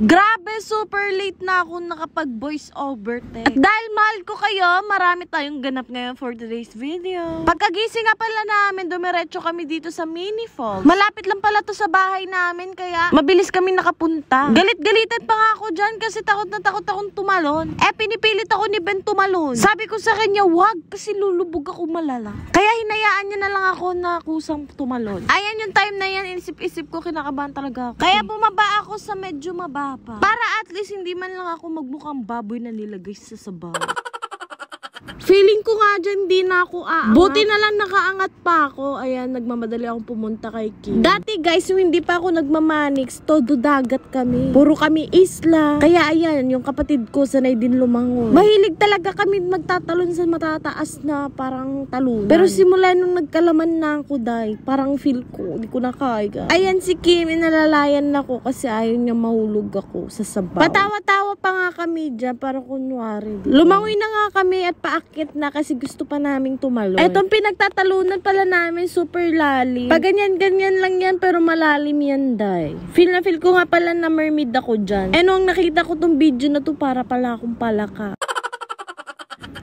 Grabe, super late na ako nakapag-voice over text. At dahil mahal ko kayo, marami tayong ganap ngayon for today's video. Pagkagising nga pala namin, dumiretso kami dito sa Mini Falls. Malapit lang pala to sa bahay namin, kaya mabilis kami nakapunta. Galit-galitan pa nga ako dyan kasi takot na takot akong tumalon. Pinipilit ako ni Ben tumalon. Sabi ko sa kanya, wag, kasi lulubog ako malala. Kaya hinayaan niya na lang ako na kusang tumalon. Ayan yung time na yan, inisip-isip ko, kinakabahan talaga ako. Kaya bumaba ako sa medyo mababa. Para at least hindi man lang ako magmukhang baboy na nilagay sa sabaw. Feeling ko nga dyan, di na ako aangat. Buti na lang nakaangat pa ako. Ayan, nagmamadali akong pumunta kay Kim. Dati guys, yung hindi pa ako nagmamanix, todo dagat kami. Puro kami isla. Kaya ayan, yung kapatid ko sanay din lumangon. Mahilig talaga kami magtatalon sa matataas na parang talunan. Pero simula nung nagkalaman na ako dahil, parang feel ko, hindi ko na kaya. Ayan si Kim, inalalayan na ko kasi ayaw niya mahulog ako sa sabaw. Patawa-tawa pa nga kami dyan, parang kunwari. Lumangoy na nga kami at paakit na kasi gusto pa naming tumalon. Etong pinagtatalunan pala namin super lalim. Pag ganyan-ganyan lang yan pero malalim yan day. Feel na feel ko nga pala na mermaid ako dyan. Nung nakita ko tong video na to para pala akong palaka.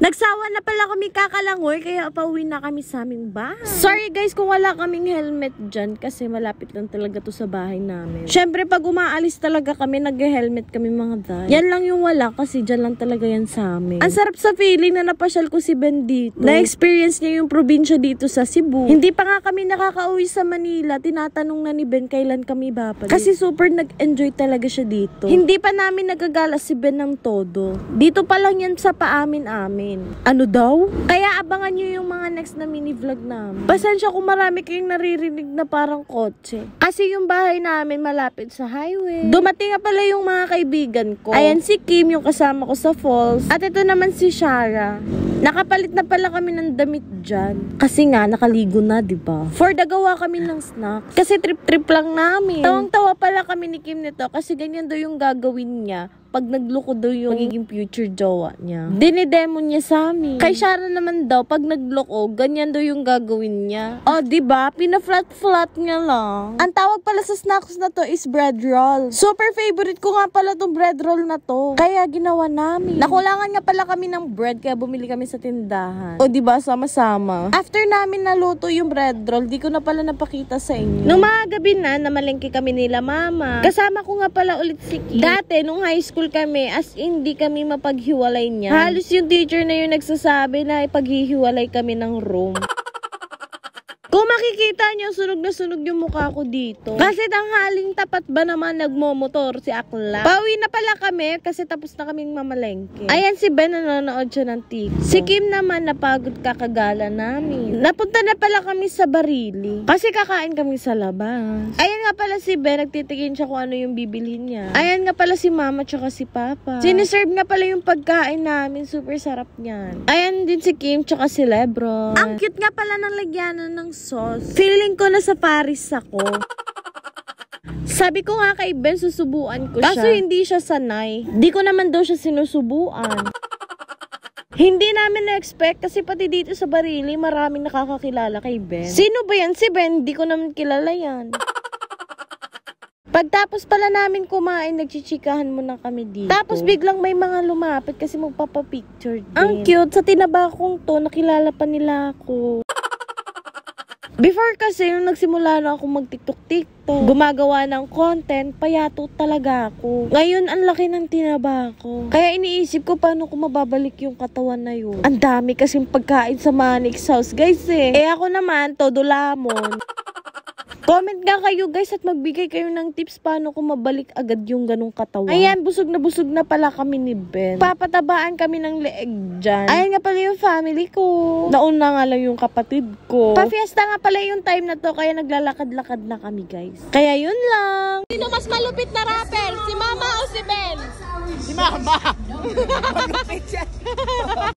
Nagsawa na pala kami kakalangoy kaya pauwi na kami sa aming bahay. Sorry guys kung wala kaming helmet dyan kasi malapit lang talaga to sa bahay namin. Syempre pag umaalis talaga kami nag-helmet kami mga day. Yan lang yung wala kasi dyan lang talaga yan sa amin. Ang sarap sa feeling na napasyal ko si Ben dito. Na-experience niya yung probinsya dito sa Cebu. Hindi pa nga kami nakakauwi sa Manila. Tinatanong na ni Ben kailan kami babalik. Kasi super nag-enjoy talaga siya dito. Hindi pa namin nagagala si Ben ng todo. Dito pa lang yan sa paamin-amin. Ano daw? Kaya abangan nyo yung mga next na mini vlog namin. Pasensya kung marami kayong naririnig na parang kotse. Kasi yung bahay namin malapit sa highway. Dumating nga pala yung mga kaibigan ko. Ayan si Kim, yung kasama ko sa falls. At ito naman si Shara. Nakapalit na pala kami ng damit dyan. Kasi nga, nakaligo na, diba? For the gawa kami ng snacks. Kasi trip-trip lang namin. Tawang-tawa pala kami ni Kim nito kasi ganyan daw yung gagawin niya pag nagloko daw yung magiging future jowa niya. Dinidemo niya sa amin. Kay Shara naman daw, pag nagloko, ganyan daw yung gagawin niya. O, diba? Pina-flat-flat niya lang. Ang tawag pala sa snacks na to is bread roll. Super favorite ko nga pala tong bread roll na to. Kaya ginawa namin. Nakulangan nga pala kami ng bread, kaya bumili kami sa tindahan. O, diba? Sama-sama. After namin naluto yung bread roll, di ko na pala napakita sa inyo. Nung mga gabi na, namalengke kami nila mama. Kasama ko nga pala ulit si Kim. Dati, nung high school kami, as in, di kami mapaghiwalay niya. Halos yung teacher na yung nagsasabi na ipaghihiwalay kami ng room. Kung makikita nyo, sunog na sunog yung mukha ko dito. Kasi tanghaling tapat ba naman nagmomotor si Akla? Pauwi na pala kami kasi tapos na kaming mamalengke. Ayan si Ben, nanonood siya ng TikTok. Si Kim naman, napagod kakagala namin. Napunta na pala kami sa Barili. Kasi kakain kami sa labas. Ayan nga pala si Ben, nagtitigin siya kung ano yung bibilhin niya. Ayan nga pala si Mama tsaka si Papa. Siniserve nga pala yung pagkain namin. Super sarap niyan. Ayan din si Kim tsaka si Lebron. Ang cute nga pala ng lagyanan ng sauce. Feeling ko na sa Paris ako. Sabi ko nga kay Ben, susubuan ko siya. Kaso hindi siya sanay. Di ko naman daw siya sinusubuan. Hindi namin na-expect kasi pati dito sa Barili, maraming nakakakilala kay Ben. Sino ba yan? Si Ben, di ko naman kilala yan. Pagtapos pala namin kumain, nagchichikahan muna kami dito. Tapos biglang may mga lumapit kasi magpapapicture din. Ang cute, sa tinabakong to, nakilala pa nila ako. Before kasi, nung nagsimula na ako mag-tiktok-tiktok, gumagawa ng content, payato talaga ako. Ngayon, ang laki ng tinaba ko. Kaya iniisip ko paano ko mababalik yung katawan na yun. Ang dami kasing pagkain sa Manix house, guys eh. Ako naman, todo lamon. Comment nga kayo guys at magbigay kayo ng tips paano ko mabalik agad yung ganong katawan. Ayan, busog na pala kami ni Ben. Papatabaan kami ng leeg dyan. Ayan nga pala yung family ko. Nauna nga lang yung kapatid ko. Pa-fiesta nga pala yung time na to kaya naglalakad-lakad na kami guys. Kaya yun lang. Sino mas malupit na rapper? Si Mama o si Ben? Si Mama! Malupit siya.